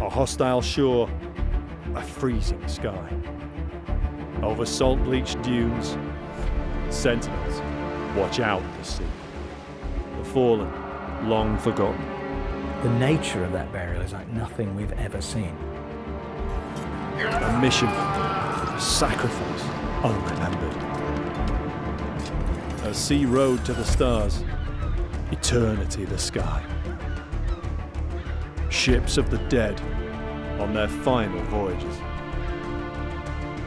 A hostile shore, a freezing sky. Over salt-bleached dunes, sentinels watch out the sea. The fallen, long forgotten. The nature of that burial is like nothing we've ever seen. A mission, a sacrifice, unremembered. A sea road to the stars, eternity the sky. Ships of the dead on their final voyages.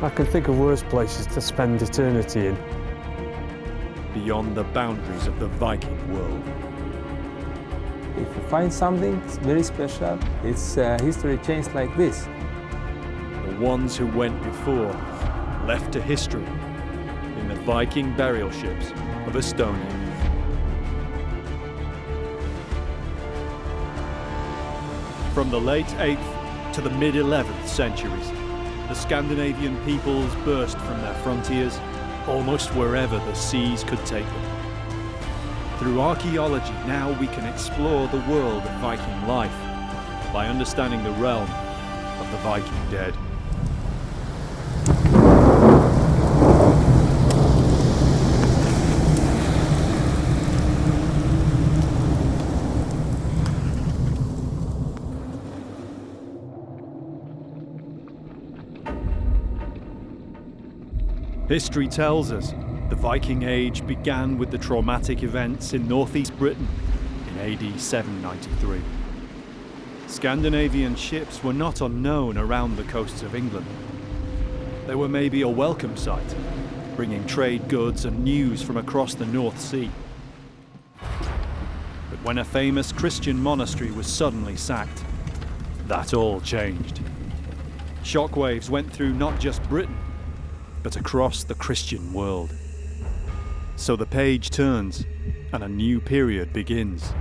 I can think of worse places to spend eternity in. Beyond the boundaries of the Viking world. If you find something very special, it's history changed like this. The ones who went before left to history in the Viking burial ships of Estonia. From the late 8th to the mid-11th centuries, the Scandinavian peoples burst from their frontiers almost wherever the seas could take them. Through archaeology, now we can explore the world of Viking life by understanding the realm of the Viking dead. History tells us the Viking Age began with the traumatic events in northeast Britain in AD 793. Scandinavian ships were not unknown around the coasts of England. They were maybe a welcome sight, bringing trade goods and news from across the North Sea. But when a famous Christian monastery was suddenly sacked, that all changed. Shockwaves went through not just Britain, but across the Christian world. So the page turns and a new period begins.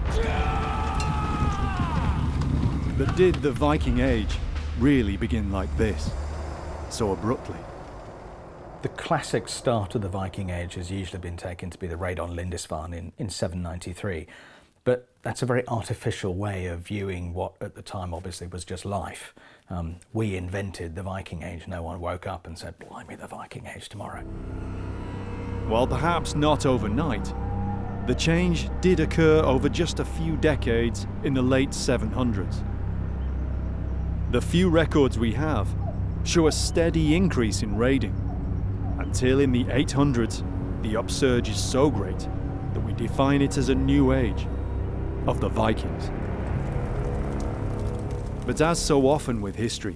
But did the Viking Age really begin like this, so abruptly? The classic start of the Viking Age has usually been taken to be the raid on Lindisfarne in 793. But that's a very artificial way of viewing what at the time obviously was just life. We invented the Viking Age. No one woke up and said, blimey, the Viking Age tomorrow. While perhaps not overnight, the change did occur over just a few decades in the late 700s. The few records we have show a steady increase in raiding, until in the 800s, the upsurge is so great that we define it as a new age of the Vikings. But as so often with history,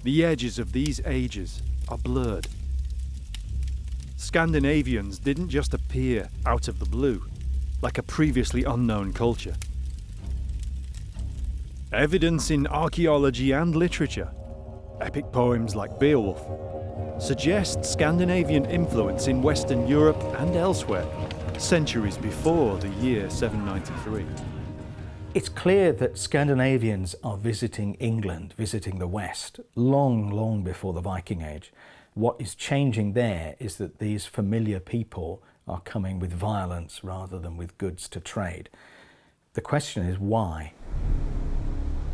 the edges of these ages are blurred. Scandinavians didn't just appear out of the blue, like a previously unknown culture. Evidence in archaeology and literature, epic poems like Beowulf, suggest Scandinavian influence in Western Europe and elsewhere, centuries before the year 793. It's clear that Scandinavians are visiting England, visiting the West, long before the Viking Age. What is changing there is that these familiar people are coming with violence rather than with goods to trade. The question is why?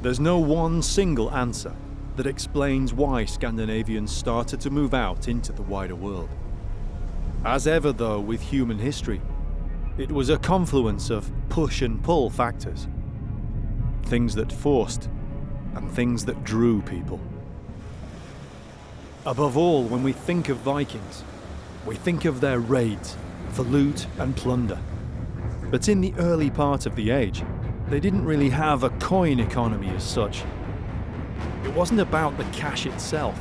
There's no one single answer that explains why Scandinavians started to move out into the wider world. As ever though with human history, it was a confluence of push and pull factors. Things that forced and things that drew people. Above all, when we think of Vikings, we think of their raids for loot and plunder. But in the early part of the age, they didn't really have a coin economy as such. It wasn't about the cash itself,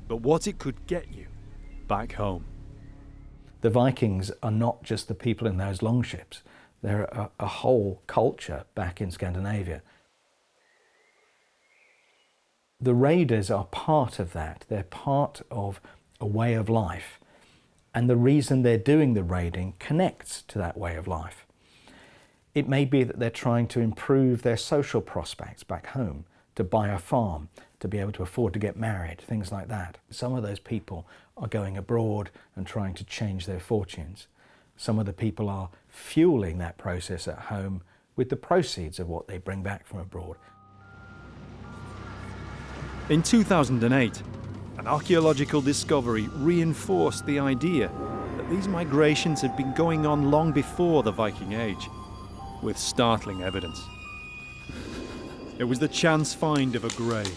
but what it could get you back home. The Vikings are not just the people in those longships. They're a whole culture back in Scandinavia. The raiders are part of that. They're part of a way of life. And the reason they're doing the raiding connects to that way of life. It may be that they're trying to improve their social prospects back home, to buy a farm, to be able to afford to get married, things like that. Some of those people are going abroad and trying to change their fortunes. Some of the people are fueling that process at home with the proceeds of what they bring back from abroad. In 2008, an archaeological discovery reinforced the idea that these migrations had been going on long before the Viking Age, with startling evidence. It was the chance find of a grave,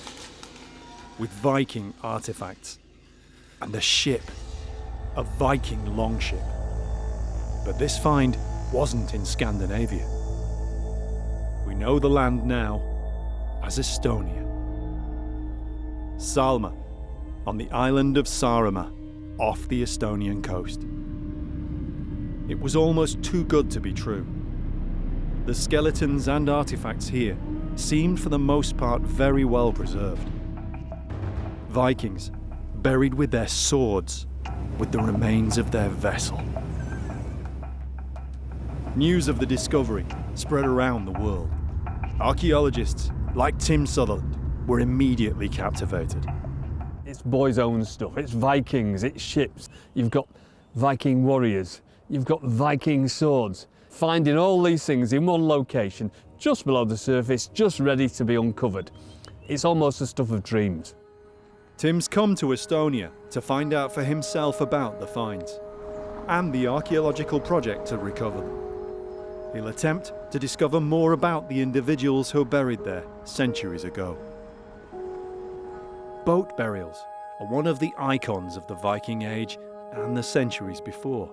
with Viking artifacts, and a ship, a Viking longship. But this find wasn't in Scandinavia. We know the land now as Estonia. Salme, on the island of Saaremaa, off the Estonian coast. It was almost too good to be true. The skeletons and artifacts here seemed for the most part very well preserved. Vikings, buried with their swords, with the remains of their vessel. News of the discovery spread around the world. Archaeologists, like Tim Sutherland, were immediately captivated. It's boys' own stuff, it's Vikings, it's ships. You've got Viking warriors, you've got Viking swords. Finding all these things in one location, just below the surface, just ready to be uncovered. It's almost the stuff of dreams. Tim's come to Estonia to find out for himself about the finds and the archaeological project to recover them. He'll attempt to discover more about the individuals who are buried there centuries ago. Boat burials are one of the icons of the Viking Age and the centuries before.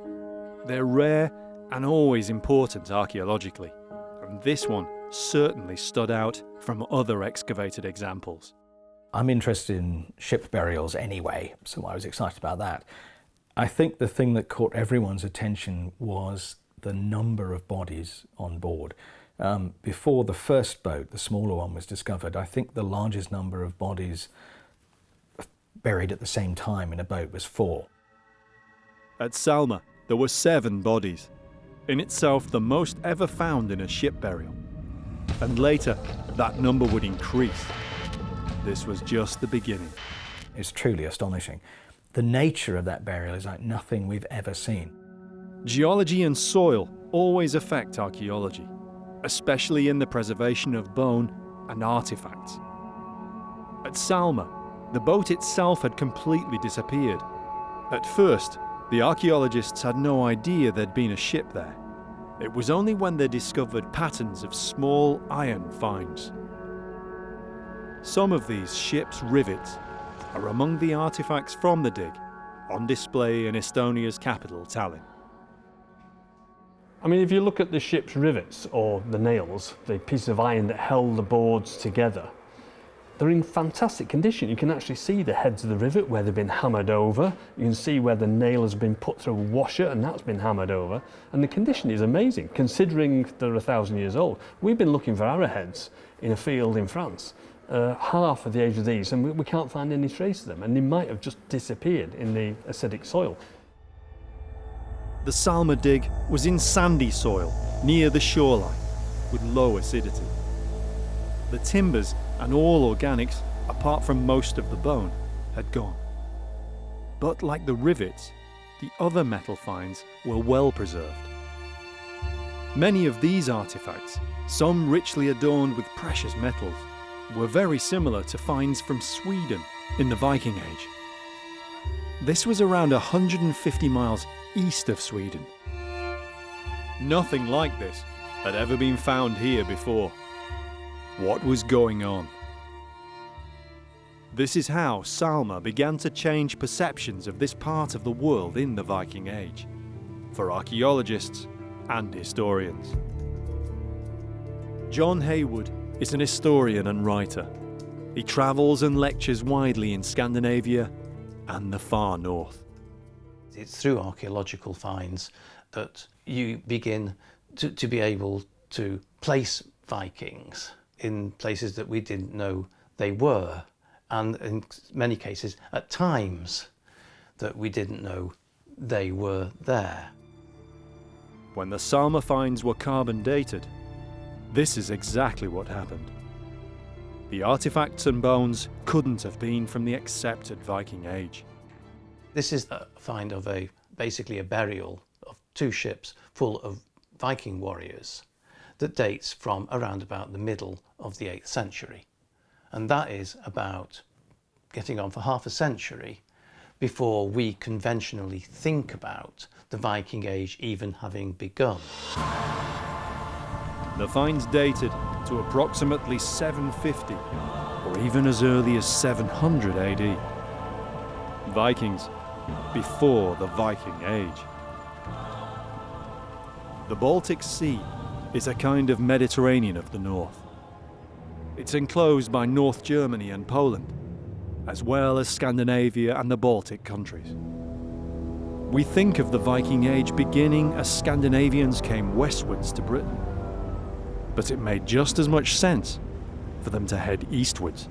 They're rare and always important archaeologically, and this one certainly stood out from other excavated examples. I'm interested in ship burials anyway, so I was excited about that. I think the thing that caught everyone's attention was the number of bodies on board. Before the first boat, the smaller one, was discovered, I think the largest number of bodies buried at the same time in a boat was 4. At Salma, there were 7 bodies, in itself the most ever found in a ship burial. And later, that number would increase. This was just the beginning. It's truly astonishing. The nature of that burial is like nothing we've ever seen. Geology and soil always affect archaeology, especially in the preservation of bone and artifacts. At Salma, the boat itself had completely disappeared. At first, the archaeologists had no idea there'd been a ship there. It was only when they discovered patterns of small iron finds. Some of these ship's rivets are among the artifacts from the dig, on display in Estonia's capital, Tallinn. I mean, if you look at the ship's rivets, or the nails, the pieces of iron that held the boards together, they're in fantastic condition. You can actually see the heads of the rivet where they've been hammered over. You can see where the nail has been put through a washer and that's been hammered over. And the condition is amazing, considering they're 1,000 years old. We've been looking for arrowheads in a field in France, half of the age of these, and we can't find any trace of them. And they might have just disappeared in the acidic soil. The Salma dig was in sandy soil near the shoreline with low acidity. The timbers and all organics, apart from most of the bone, had gone. But like the rivets, the other metal finds were well preserved. Many of these artifacts, some richly adorned with precious metals, were very similar to finds from Sweden in the Viking Age. This was around 150 miles east of Sweden. Nothing like this had ever been found here before. What was going on? This is how Salma began to change perceptions of this part of the world in the Viking Age, for archaeologists and historians. John Haywood is an historian and writer. He travels and lectures widely in Scandinavia and the far north. It's through archaeological finds that you begin to be able to place Vikings in places that we didn't know they were, and in many cases at times that we didn't know they were there. When the Salma finds were carbon dated, this is exactly what happened. The artifacts and bones couldn't have been from the accepted Viking Age. This is a find of basically a burial of 2 ships full of Viking warriors that dates from around about the middle of the 8th century. And that is about getting on for half a century before we conventionally think about the Viking Age even having begun. The finds dated to approximately 750 or even as early as 700 AD. Vikings before the Viking Age. The Baltic Sea is a kind of Mediterranean of the north. It's enclosed by North Germany and Poland, as well as Scandinavia and the Baltic countries. We think of the Viking Age beginning as Scandinavians came westwards to Britain, but it made just as much sense for them to head eastwards.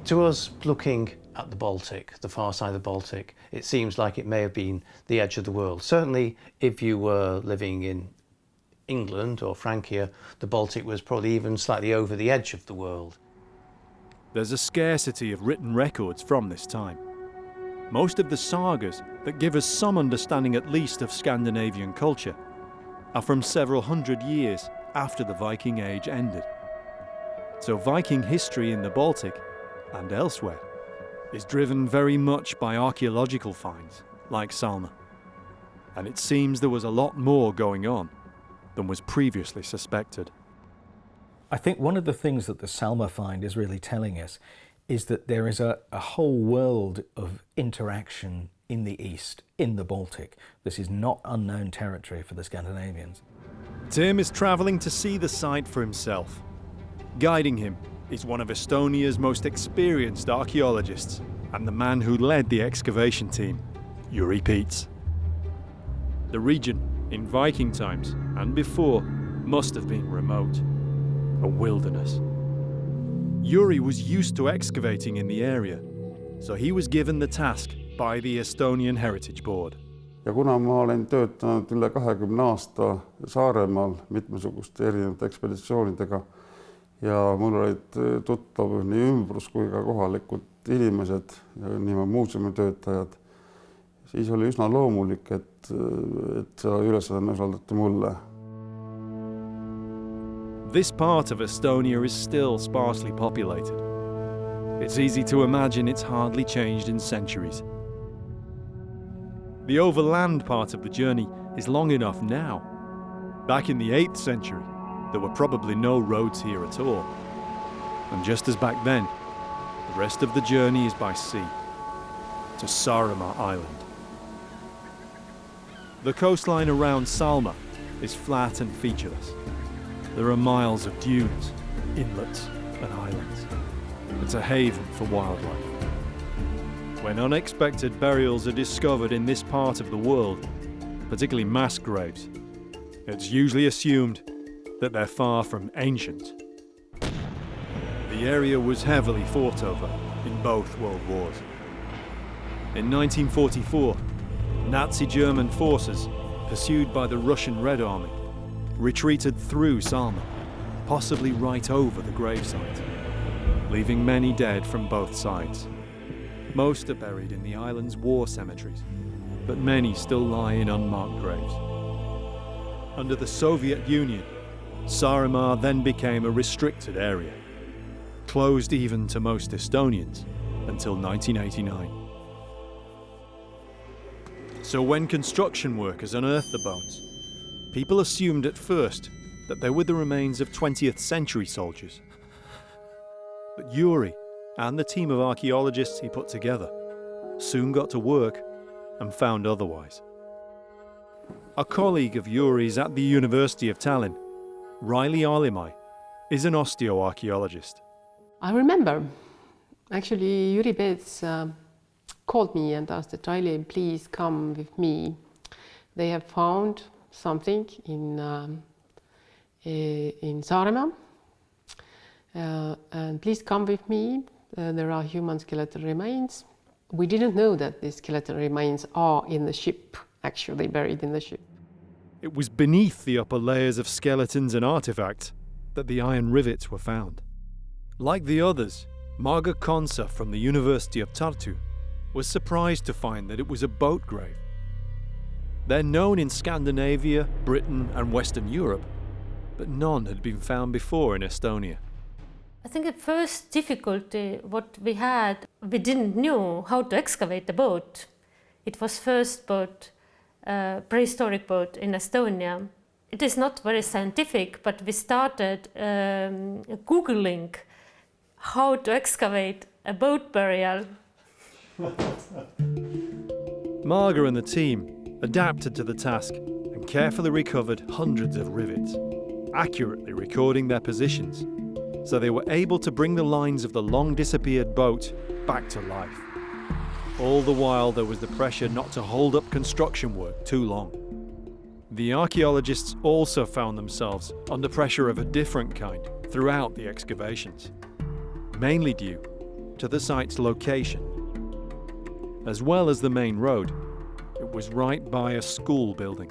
To us, looking at the Baltic, the far side of the Baltic, it seems like it may have been the edge of the world. Certainly, if you were living in England or Francia, the Baltic was probably even slightly over the edge of the world. There's a scarcity of written records from this time. Most of the sagas that give us some understanding at least of Scandinavian culture are from several hundred years after the Viking Age ended. So Viking history in the Baltic and elsewhere is driven very much by archaeological finds like Salme. And it seems there was a lot more going on than was previously suspected. I think one of the things that the Salma find is really telling us is that there is a whole world of interaction in the east, in the Baltic. This is not unknown territory for the Scandinavians. Tim is travelling to see the site for himself. Guiding him is one of Estonia's most experienced archaeologists and the man who led the excavation team, Jüri Piets. The region, in Viking times and before, must have been remote, a wilderness. Jüri was used to excavating in the area, so he was given the task by the Estonian Heritage Board. Ja kuna ma olen töötanud üle 20 aasta Saaremaal mitmesuguste erinevate ekspeditsioonidega ja mul olid tuttav nii ümbrus kui ka kohalikud inimesed ja nii muuseumitöötajad, siis oli üsna loomulik, et see ülesanne usaldati mulle. This part of Estonia is still sparsely populated. It's easy to imagine it's hardly changed in centuries. The overland part of the journey is long enough now. Back in the 8th century, there were probably no roads here at all. And just as back then, the rest of the journey is by sea, to Saaremaa Island. The coastline around Salme is flat and featureless. There are miles of dunes, inlets and islands. It's a haven for wildlife. When unexpected burials are discovered in this part of the world, particularly mass graves, it's usually assumed that they're far from ancient. The area was heavily fought over in both World Wars. In 1944, Nazi German forces, pursued by the Russian Red Army, retreated through Salme, possibly right over the gravesite, leaving many dead from both sides. Most are buried in the island's war cemeteries, but many still lie in unmarked graves. Under the Soviet Union, Saaremaa then became a restricted area, closed even to most Estonians until 1989. So when construction workers unearthed the bones, people assumed at first that they were the remains of 20th century soldiers. But Jüri and the team of archaeologists he put together soon got to work and found otherwise. A colleague of Jüri's at the University of Tallinn, Raili Alimai, is an osteoarchaeologist. I remember, actually, Jüri Piets called me and asked that, Raili, please come with me. They have found something in Saaremaa, and please come with me. There are human skeletal remains. We didn't know that these skeletal remains are in the ship, actually buried in the ship. It was beneath the upper layers of skeletons and artifacts that the iron rivets were found. Like the others, Marga Konsa from the University of Tartu was surprised to find that it was a boat grave. They're known in Scandinavia, Britain and Western Europe, but none had been found before in Estonia. I think the first difficulty what we had we didn't know how to excavate the boat. It was first boat, prehistoric boat in Estonia. It is not very scientific, but we started Googling how to excavate a boat burial. Marga and the team adapted to the task and carefully recovered hundreds of rivets, accurately recording their positions, so they were able to bring the lines of the long-disappeared boat back to life. All the while there was the pressure not to hold up construction work too long. The archaeologists also found themselves under pressure of a different kind throughout the excavations, mainly due to the site's location. As well as the main road, it was right by a school building.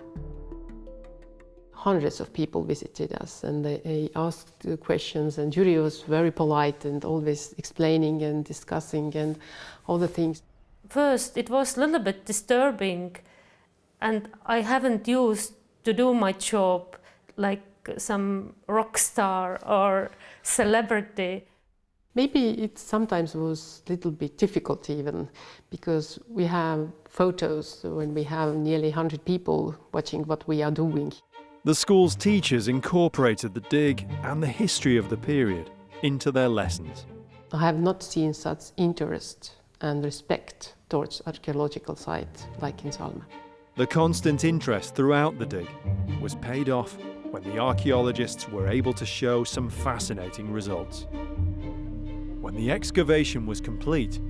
Hundreds of people visited us and they asked questions, and jury was very polite and always explaining and discussing and all the things. First, it was a little bit disturbing, and I haven't used to do my job like some rock star or celebrity. Maybe it sometimes was a little bit difficult even, because we have photos when we have nearly 100 people watching what we are doing. The school's teachers incorporated the dig and the history of the period into their lessons. I have not seen such interest and respect towards archaeological sites like in Salme. The constant interest throughout the dig was paid off when the archaeologists were able to show some fascinating results. When the excavation was complete,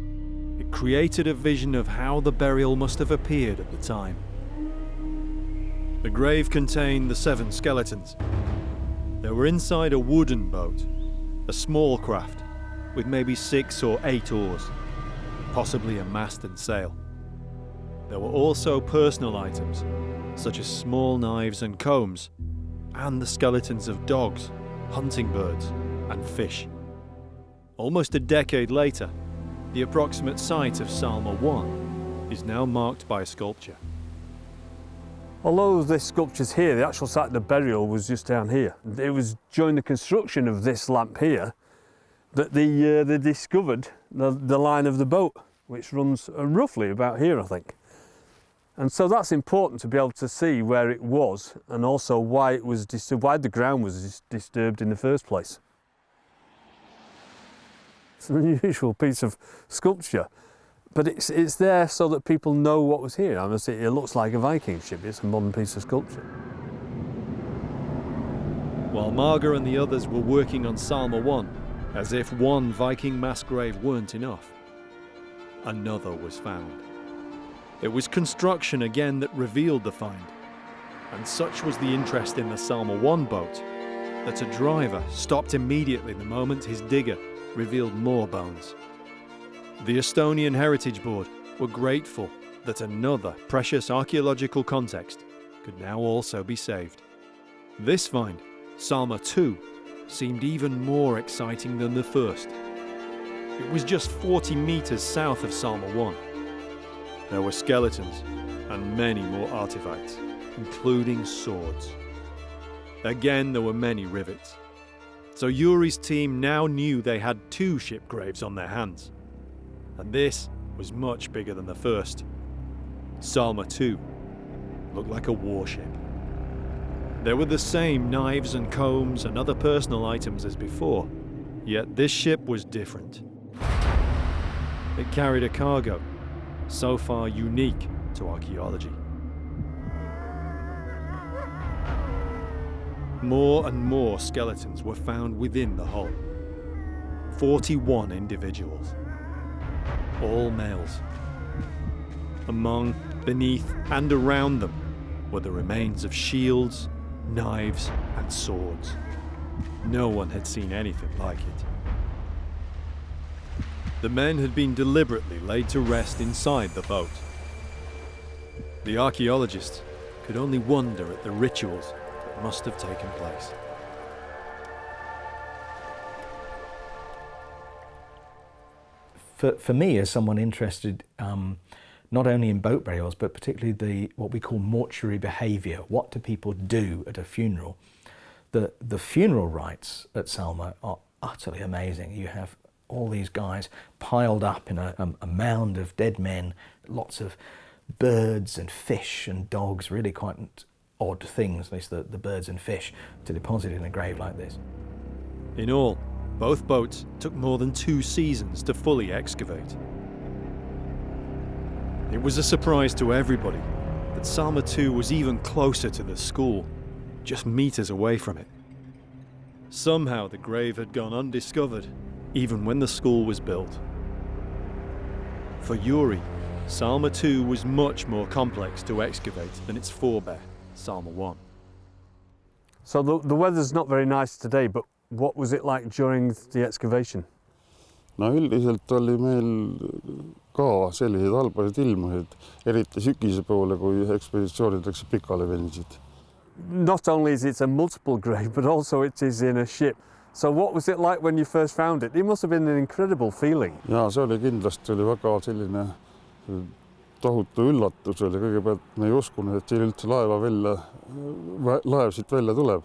it created a vision of how the burial must have appeared at the time. The grave contained the 7 skeletons. They were inside a wooden boat, a small craft with maybe 6 or 8 oars, possibly a mast and sail. There were also personal items, such as small knives and combs, and the skeletons of dogs, hunting birds, and fish. Almost a decade later, the approximate site of Salma I is now marked by a sculpture. Although this sculpture's here, the actual site of the burial was just down here. It was during the construction of this lamp here that they discovered the line of the boat, which runs roughly about here, I think. And so that's important to be able to see where it was and also why it was why the ground was disturbed in the first place. It's an unusual piece of sculpture, but it's there so that people know what was here. I mean, it looks like a Viking ship. It's a modern piece of sculpture. While Marga and the others were working on Salma I, as if one Viking mass grave weren't enough, another was found. It was construction again that revealed the find, and such was the interest in the Salma I boat that a driver stopped immediately the moment his digger revealed more bones. The Estonian Heritage Board were grateful that another precious archaeological context could now also be saved. This find, Salma II, seemed even more exciting than the first. It was just 40 meters south of Salma I. There were skeletons and many more artifacts, including swords. Again, there were many rivets. So Yuri's team now knew they had 2 ship graves on their hands. And this was much bigger than the first. Salma II looked like a warship. There were the same knives and combs and other personal items as before, yet this ship was different. It carried a cargo, so far unique to archaeology. More and more skeletons were found within the hull. 41 individuals, all males. Among, beneath, and around them were the remains of shields, knives, and swords. No one had seen anything like it. The men had been deliberately laid to rest inside the boat. The archaeologists could only wonder at the rituals that must have taken place. For me, as someone interested not only in boat burials, but particularly what we call mortuary behaviour, what do people do at a funeral? The funeral rites at Salma are utterly amazing. You have all these guys piled up in a mound of dead men, lots of birds and fish and dogs, really quite odd things, at least the birds and fish, to deposit in a grave like this. In all, both boats took more than 2 seasons to fully excavate. It was a surprise to everybody that Salme 2 was even closer to the school, just meters away from it. Somehow the grave had gone undiscovered, even when the school was built. For Yuri, Salme 2 was much more complex to excavate than its forebear, Salme 1. So the weather's not very nice today, but what was it like during the excavation? No üldiselt oli meil ka selliseid halbasid ilmasid, eriti sügise poole, kui ekspeditsioonid läksid pikale venisid. Not only is it a multiple grave, but also it is in a ship. So what was it like when you first found it? It must have been an incredible feeling. Ja see oli kindlasti väga selline tohutu üllatus oli. Kõigepealt me ei uskunud, et siin üldse laev siit välja tuleb.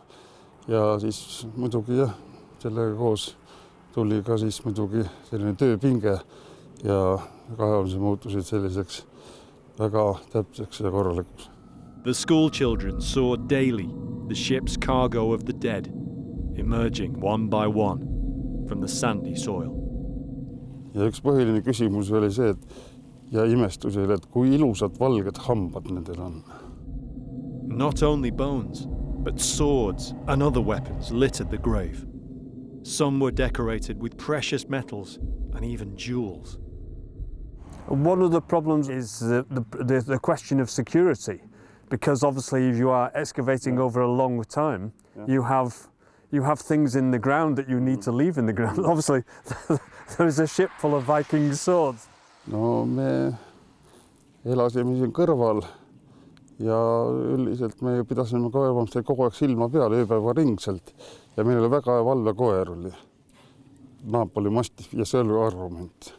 Ja siis muidugi jah, sellega koos tuli ka siis muidugi selline tööpinge ja kaevamise muutusid selliseks väga täpseks ja korralikuks. The school children saw daily the ship's cargo of the dead emerging one by one from the sandy soil. Ja üks põhiline küsimus oli see, ja imestus oli, et kui ilusad valged hambad nendel on. Not only bones, but swords and other weapons littered the grave. Some were decorated with precious metals and even jewels. One of the problems is the question of security, because obviously if you are excavating over a long time, you have things in the ground that you need to leave in the ground. Obviously, there is a ship full of Viking swords. No me elasime siin kõrval ja üldiselt me pidasime kaevamist kogu aeg silma peal ööpäeva ringselt ja meil oli väga valvekoer oli. Napoli mastiff ja see oli argument.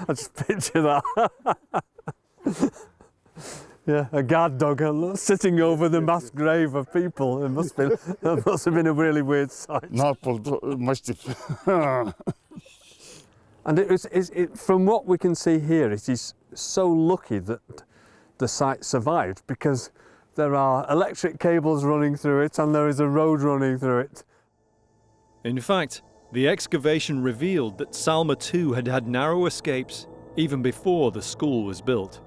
I just picture that. Yeah, a guard dog sitting over the mass grave of people. It must have been a really weird sight. Napoli mastiff. And from what we can see here, it is so lucky that the site survived, because there are electric cables running through it and there is a road running through it. In fact, the excavation revealed that Salme 2 had had narrow escapes even before the school was built.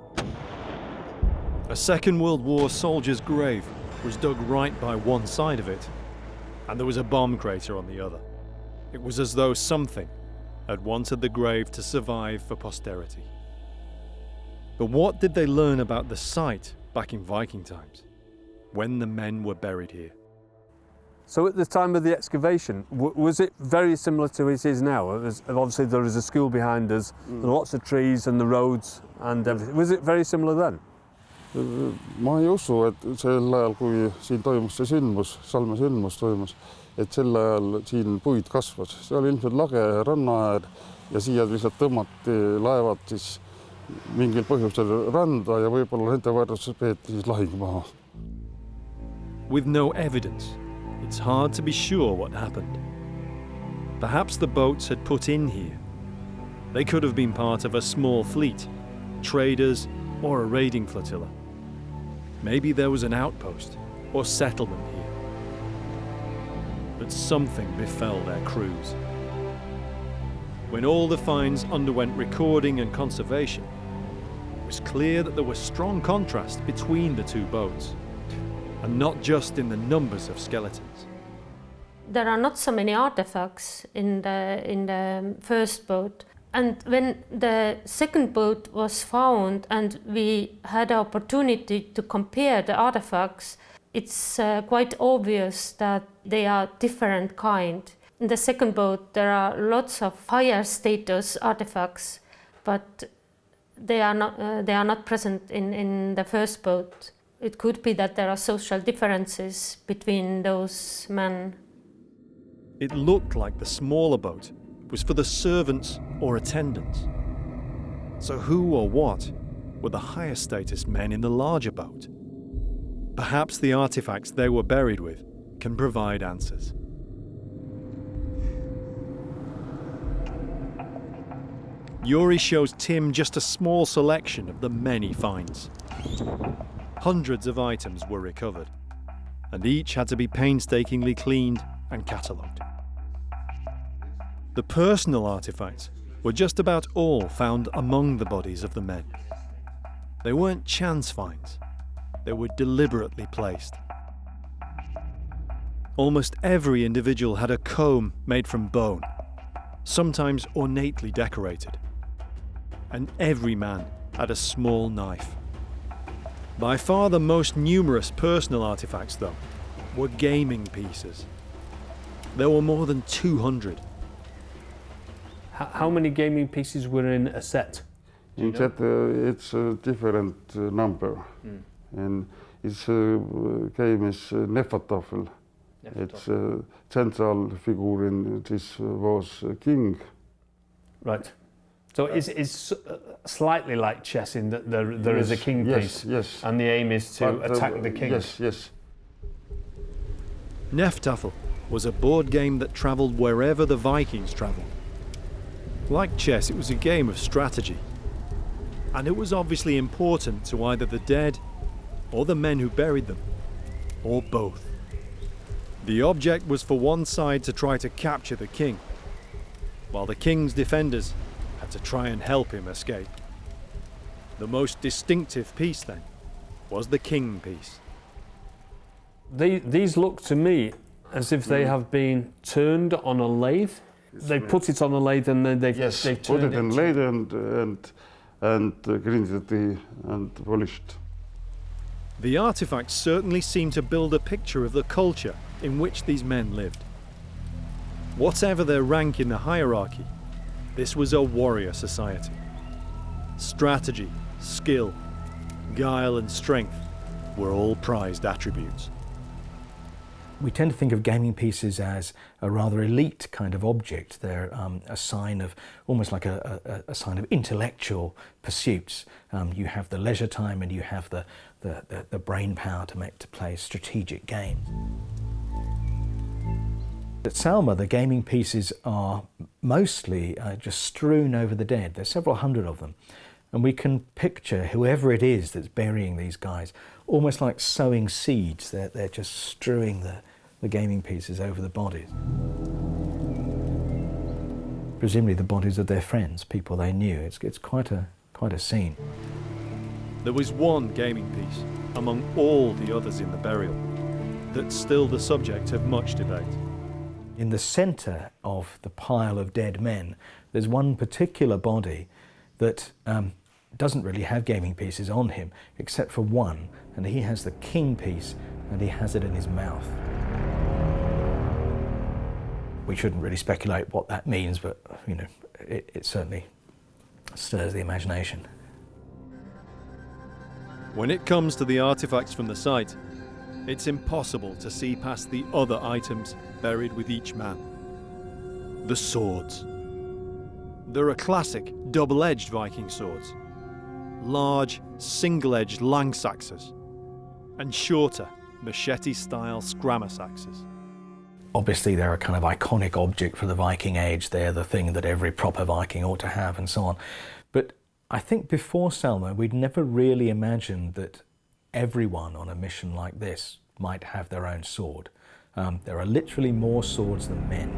A Second World War soldier's grave was dug right by one side of it, and there was a bomb crater on the other. It was as though something had wanted the grave to survive for posterity. But what did they learn about the site back in Viking times, when the men were buried here? So at the time of the excavation, was it very similar to it is now? Obviously there is a school behind us, and lots of trees and the roads and everything. Was it very similar then? Ma ei usu, et sel ajal, kui siin toimus see sündmus, Salme sündmus toimus, et sel ajal siin puid kasvas. See oli ilmselt lage rannaäär ja siia lihtsalt tõmmati laevad siis mingil põhjusel randa ja võib-olla nende võrdluses peeti siis lahing maha. With no evidence, it's hard to be sure what happened. Perhaps the boats had put in here. They could have been part of a small fleet, traders, or a raiding flotilla. Maybe there was an outpost or settlement here. But something befell their crews. When all the finds underwent recording and conservation, it was clear that there was strong contrast between the two boats, and not just in the numbers of skeletons. There are not so many artifacts in the first boat. And when the second boat was found and we had the opportunity to compare the artifacts, it's quite obvious that they are different kind. In the second boat there are lots of higher status artifacts, but they are not present in the first boat. It could be that there are social differences between those men. It looked like the smaller boat was for the servants or attendants. So who or what were the higher status men in the larger boat? Perhaps the artifacts they were buried with can provide answers. Yuri shows Tim just a small selection of the many finds. Hundreds of items were recovered, and each had to be painstakingly cleaned and catalogued. The personal artifacts were just about all found among the bodies of the men. They weren't chance finds, they were deliberately placed. Almost every individual had a comb made from bone, sometimes ornately decorated. And every man had a small knife. By far the most numerous personal artifacts, though, were gaming pieces. There were more than 200. How many gaming pieces were in a set? In set, it's a different number. And its game is Nefatafel. It's central figure in this was king. Right. So it's slightly like chess in that there is a king piece, yes. And the aim is to attack the king. Yes. Neftafel was a board game that travelled wherever the Vikings travelled. Like chess, it was a game of strategy. And it was obviously important to either the dead or the men who buried them, or both. The object was for one side to try to capture the king, while the king's defenders had to try and help him escape. The most distinctive piece, then, was the king piece. These look to me as if they have been turned on a lathe. They put it on a lathe and then they've turned put it in lathe and grinded and polished. The artifacts certainly seem to build a picture of the culture in which these men lived. Whatever their rank in the hierarchy, this was a warrior society. Strategy, skill, guile and strength were all prized attributes. We tend to think of gaming pieces as a rather elite kind of object. They're a sign of, almost like a sign of intellectual pursuits. You have the leisure time and you have the brain power to play strategic games. At Salma, the gaming pieces are mostly just strewn over the dead. There's several hundred of them. And we can picture whoever it is that's burying these guys, almost like sowing seeds. They're just strewing the gaming pieces over the bodies. Presumably the bodies of their friends, people they knew. It's quite a scene. There was one gaming piece among all the others in the burial that's still the subject of much debate. In the centre of the pile of dead men, there's one particular body that doesn't really have gaming pieces on him, except for one, and he has the king piece, and he has it in his mouth. We shouldn't really speculate what that means, but you know, it certainly stirs the imagination. When it comes to the artifacts from the site, it's impossible to see past the other items buried with each man. The swords. There are classic double-edged Viking swords, large single-edged langsaxes, and shorter machete-style scrammus axes. Obviously they're a kind of iconic object for the Viking Age. They're the thing that every proper Viking ought to have and so on. But I think before Salma, we'd never really imagined that everyone on a mission like this might have their own sword. There are literally more swords than men.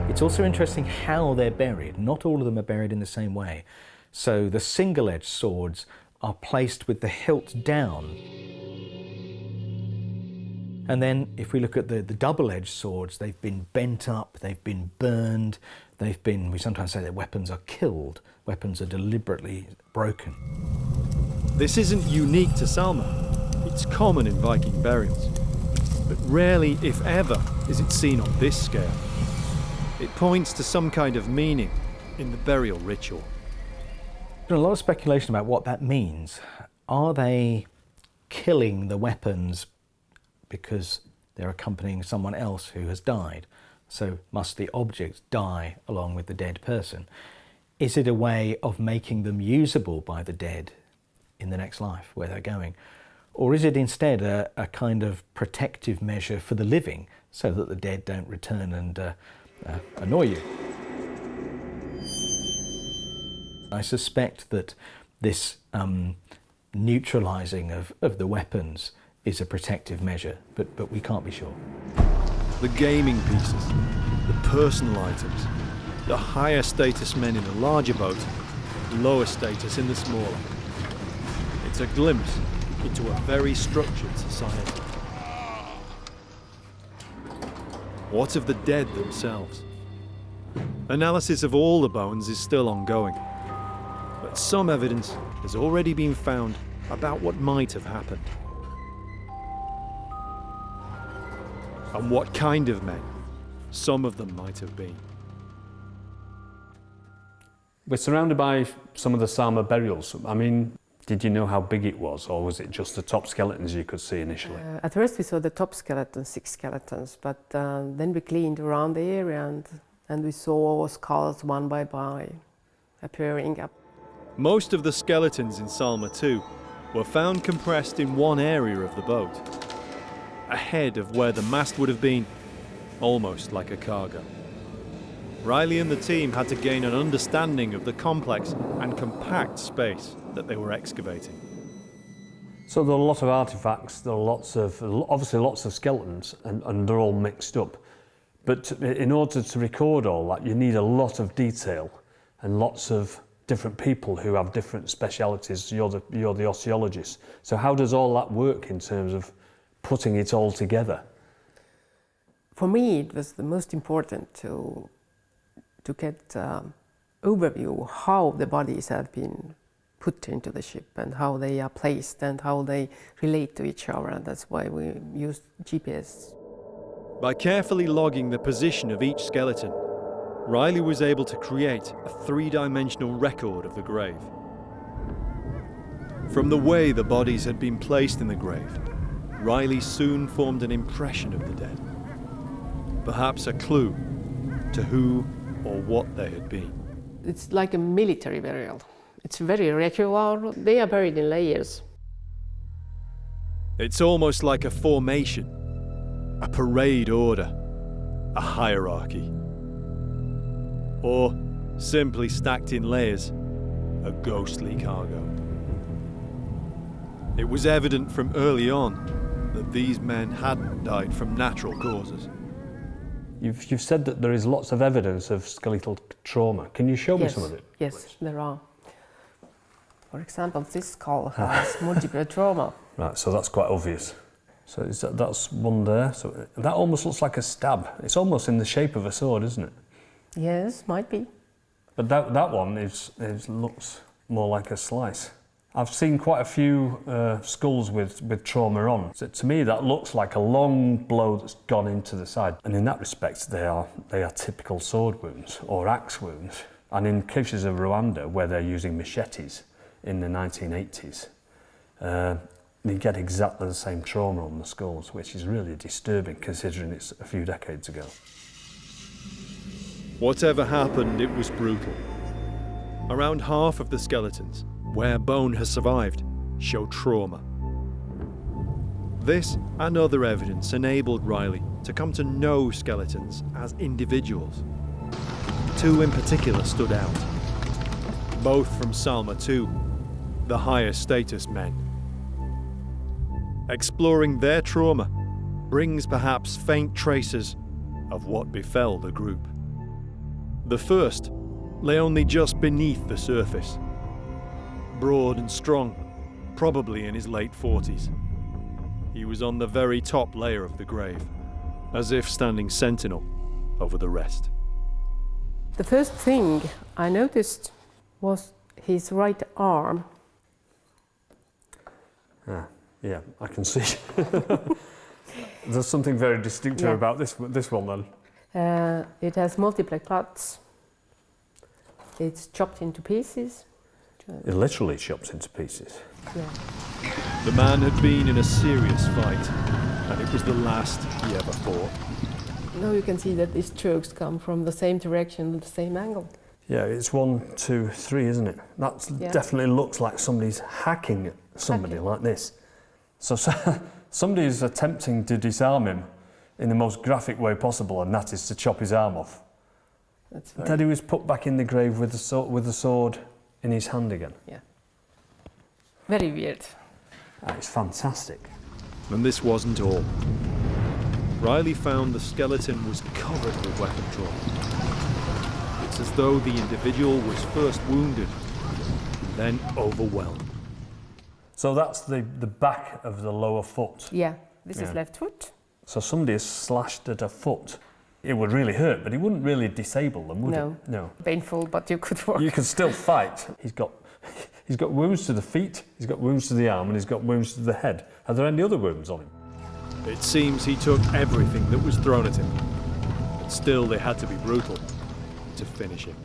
It's also interesting how they're buried. Not all of them are buried in the same way. So the single-edged swords are placed with the hilt down. And then if we look at the double-edged swords, they've been bent up, they've been burned, we sometimes say that weapons are killed, weapons are deliberately broken. This isn't unique to Salma. It's common in Viking burials. But rarely, if ever, is it seen on this scale. It points to some kind of meaning in the burial ritual. There's been a lot of speculation about what that means. Are they killing the weapons because they're accompanying someone else who has died? So must the objects die along with the dead person? Is it a way of making them usable by the dead in the next life, where they're going? Or is it instead a kind of protective measure for the living, so that the dead don't return and annoy you? I suspect that this neutralising of the weapons is a protective measure, but we can't be sure. The gaming pieces, the personal items, the higher status men in the larger boat, lower status in the smaller. It's a glimpse into a very structured society. What of the dead themselves? Analysis of all the bones is still ongoing, but some evidence has already been found about what might have happened. And what kind of men some of them might have been. We're surrounded by some of the Salme burials. I mean, did you know how big it was, or was it just the top skeletons you could see initially? At first we saw the top skeletons, 6 skeletons, but then we cleaned around the area and we saw skulls one by one appearing up. Most of the skeletons in Salme too were found compressed in one area of the boat, ahead of where the mast would have been, almost like a cargo. Riley and the team had to gain an understanding of the complex and compact space that they were excavating. So there are a lot of artifacts, there are obviously lots of skeletons, and they're all mixed up. But in order to record all that, you need a lot of detail and lots of different people who have different specialities. You're the osteologist. So how does all that work in terms of putting it all together? For me, it was the most important to get overview how the bodies have been put into the ship and how they are placed and how they relate to each other, and that's why we used GPS. By carefully logging the position of each skeleton, Riley was able to create a 3-dimensional record of the grave. From the way the bodies had been placed in the grave, Riley soon formed an impression of the dead, perhaps a clue to who or what they had been. It's like a military burial. It's very regular. They are buried in layers. It's almost like a formation, a parade order, a hierarchy. Or, simply stacked in layers, a ghostly cargo. It was evident from early on that these men hadn't died from natural causes. You've said that there is lots of evidence of skeletal trauma. Can you show me some of it? Yes, please? there are. For example, this skull has multiple trauma. Right, so that's quite obvious. So that's one there. So that almost looks like a stab. It's almost in the shape of a sword, isn't it? Yes, might be. But that one looks more like a slice. I've seen quite a few skulls with trauma on. So to me, that looks like a long blow that's gone into the side. And in that respect, they are typical sword wounds or axe wounds. And in cases of Rwanda, where they're using machetes in the 1980s, you get exactly the same trauma on the skulls, which is really disturbing considering it's a few decades ago. Whatever happened, it was brutal. Around half of the skeletons, where bone has survived, show trauma. This and other evidence enabled Riley to come to know skeletons as individuals. 2 in particular stood out, both from Salme too, the higher status men. Exploring their trauma brings perhaps faint traces of what befell the group. The first lay only just beneath the surface. Broad and strong, probably in his late 40s. He was on the very top layer of the grave, as if standing sentinel over the rest. The first thing I noticed was his right arm. Yeah, I can see. There's something very distinctive about this one then. It has multiple cuts. It's chopped into pieces. It literally chops into pieces. Yeah. The man had been in a serious fight, and it was the last he ever fought. Now you can see that these strokes come from the same direction, the same angle. Yeah, it's 1, 2, 3, isn't it? That definitely looks like somebody's hacking at somebody like this. So somebody is attempting to disarm him in the most graphic way possible, and that is to chop his arm off. That's very... Then he was put back in the grave with the sword in his hand again. Yeah. Very weird. That is fantastic. And this wasn't all. Riley found the skeleton was covered with weapon trauma. It's as though the individual was first wounded, then overwhelmed. So that's the back of the lower foot. Yeah, this is Yeah. left foot. So somebody has slashed at a foot. It would really hurt, but it wouldn't really disable them, would No. it? No. Painful, but you could work. You can still fight. He's got wounds to the feet, he's got wounds to the arm, and he's got wounds to the head. Are there any other wounds on him? It seems he took everything that was thrown at him, but still they had to be brutal to finish him.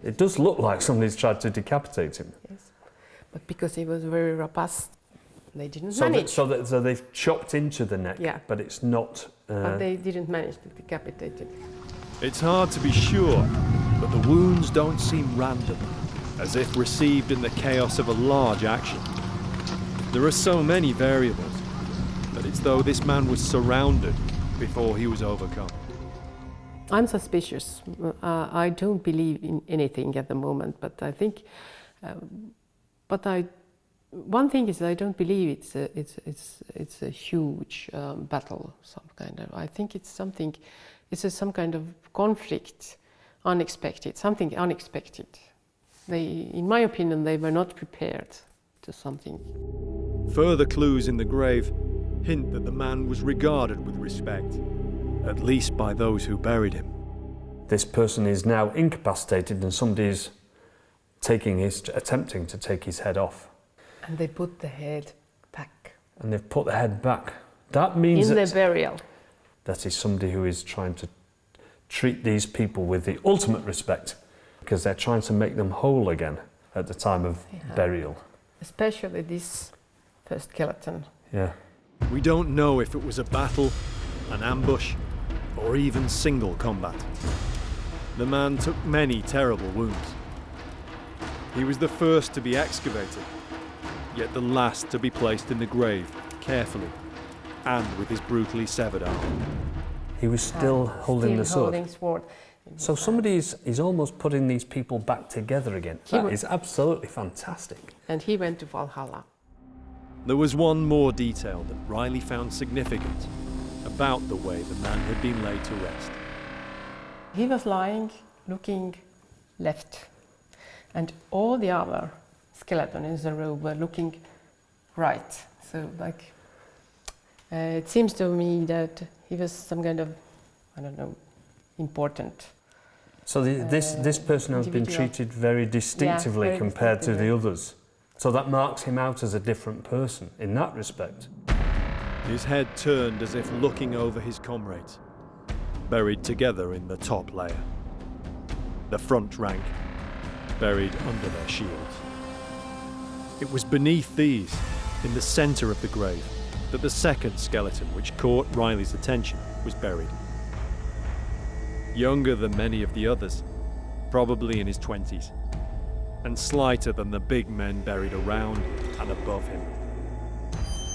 It does look like somebody's tried to decapitate him. Yes. But because he was very robust, they didn't So, manage. so they've chopped into the neck, Yeah. but it's not... But they didn't manage to decapitate it. It's hard to be sure, but the wounds don't seem random, as if received in the chaos of a large action. There are so many variables, but it's though this man was surrounded before he was overcome. I'm suspicious. I don't believe in anything at the moment, but I think, one thing is I don't believe it's a huge battle, some kind of. I think it's something, some kind of conflict, unexpected, something unexpected. In my opinion, they were not prepared to something. Further clues in the grave hint that the man was regarded with respect, at least by those who buried him. This person is now incapacitated and somebody is attempting to take his head off. And they put the head back. And they've put the head back. That means in the burial. That is somebody who is trying to treat these people with the ultimate respect, because they're trying to make them whole again at the time of burial. Especially this first skeleton. Yeah. We don't know if it was a battle, an ambush, or even single combat. The man took many terrible wounds. He was the first to be excavated, yet the last to be placed in the grave carefully and with his brutally severed arm. He was still holding the sword. Holding sword. So somebody is almost putting these people back together again. That is absolutely fantastic. And he went to Valhalla. There was one more detail that Riley found significant about the way the man had been laid to rest. He was lying, looking left, and all the other skeletons in the row were looking right. So, it seems to me that he was some kind of, I don't know, important. So this person has been individual. treated very distinctively very compared to distinctively. the others. So that marks him out as a different person in that respect. His head turned as if looking over his comrades, buried together in the top layer. The front rank, buried under their shields. It was beneath these, in the centre of the grave, that the second skeleton which caught Riley's attention was buried. Younger than many of the others, probably in his 20s, and slighter than the big men buried around and above him.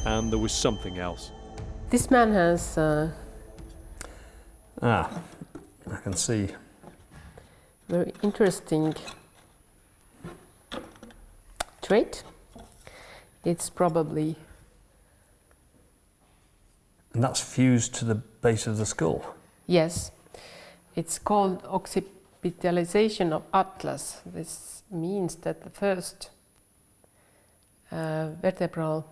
And there was something else. This man has I can see. very interesting trait. It's probably... And that's fused to the base of the skull. Yes. It's called occipitalization of atlas. This means that the first vertebral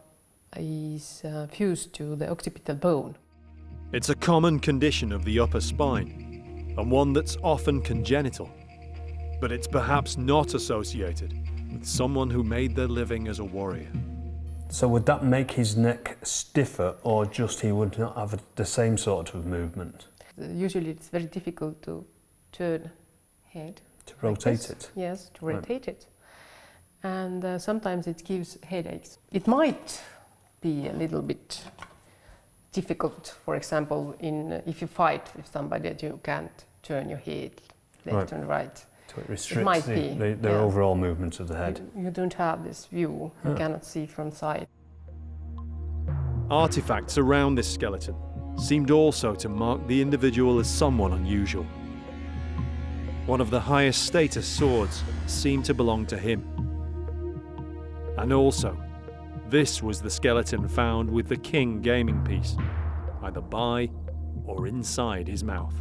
is fused to the occipital bone. It's a common condition of the upper spine, and one that's often congenital. But it's perhaps not associated with someone who made their living as a warrior. So would that make his neck stiffer, or just he would not have the same sort of movement? Usually it's very difficult to turn head. To like rotate this. it? Yes, to Right. rotate it. And sometimes it gives headaches. It might be a little bit difficult, for example, if you fight with somebody that you can't turn your head left and right. So it restricts might the be, overall movement of the head. You don't have this view, you cannot see from side. Artifacts around this skeleton seemed also to mark the individual as someone unusual. One of the highest status swords seemed to belong to him. And also, this was the skeleton found with the king gaming piece, either by or inside his mouth.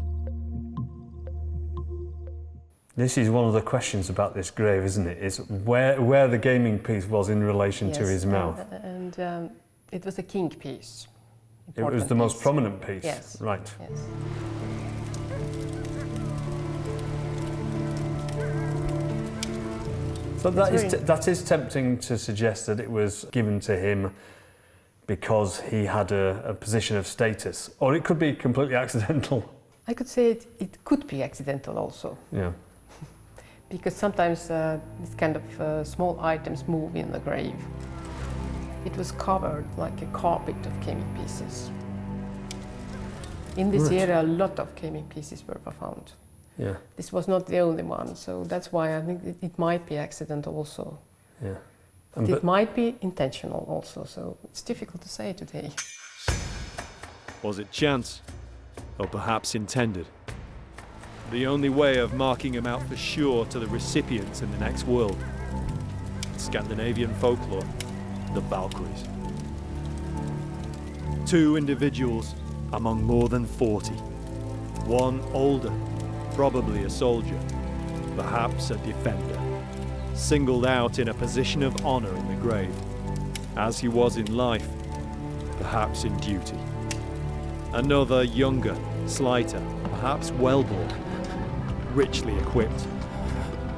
This is one of the questions about this grave, isn't it? Is where the gaming piece was in relation to his mouth. And it was a king piece. It was the most prominent piece. Yes. Right. Yes. So that is tempting to suggest that it was given to him because he had a position of status, or it could be completely accidental. I could say it could be accidental also. Yeah. Because sometimes these kind of small items move in the grave. It was covered like a carpet of gaming pieces. In this area, a lot of gaming pieces were found. Yeah. This was not the only one, so that's why I think it might be accidental also. Yeah. It might be intentional also, so it's difficult to say today. Was it chance? Or perhaps intended? The only way of marking him out for sure to the recipients in the next world. Scandinavian folklore, the Valkyries. 2 individuals among more than 40. One older, probably a soldier, perhaps a defender, singled out in a position of honor in the grave, as he was in life, perhaps in duty. Another younger, slighter, perhaps well-born, richly equipped,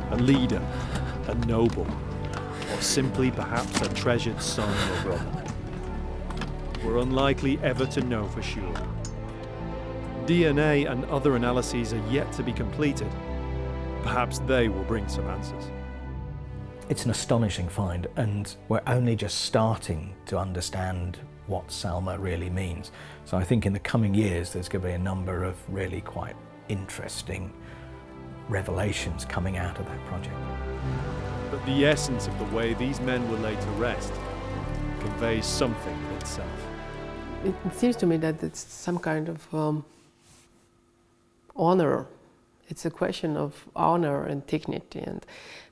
a leader, a noble, or simply perhaps a treasured son or brother. We're unlikely ever to know for sure. DNA and other analyses are yet to be completed. Perhaps they will bring some answers. It's an astonishing find, and we're only just starting to understand what Salma really means. So I think in the coming years there's going to be a number of really quite interesting revelations coming out of that project. But the essence of the way these men were laid to rest conveys something in itself. It seems to me that it's some kind of honor. It's a question of honor and dignity,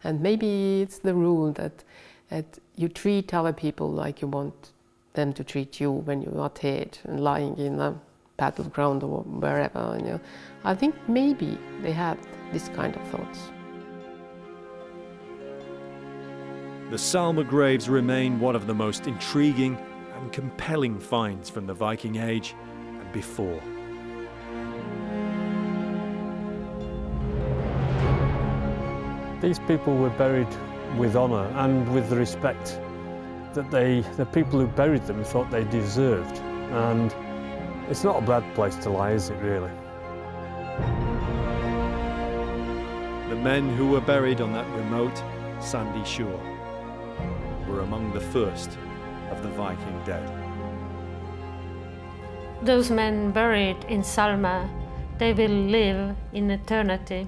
and maybe it's the rule that you treat other people like you want them to treat you when you are dead and lying in a battleground or wherever. You know. I think maybe they had this kind of thoughts. The Salma graves remain one of the most intriguing and compelling finds from the Viking Age and before. These people were buried with honour and with the respect that the people who buried them thought they deserved. And it's not a bad place to lie, is it really? The men who were buried on that remote, sandy shore were among the first of the Viking dead. Those men buried in Salme, they will live in eternity.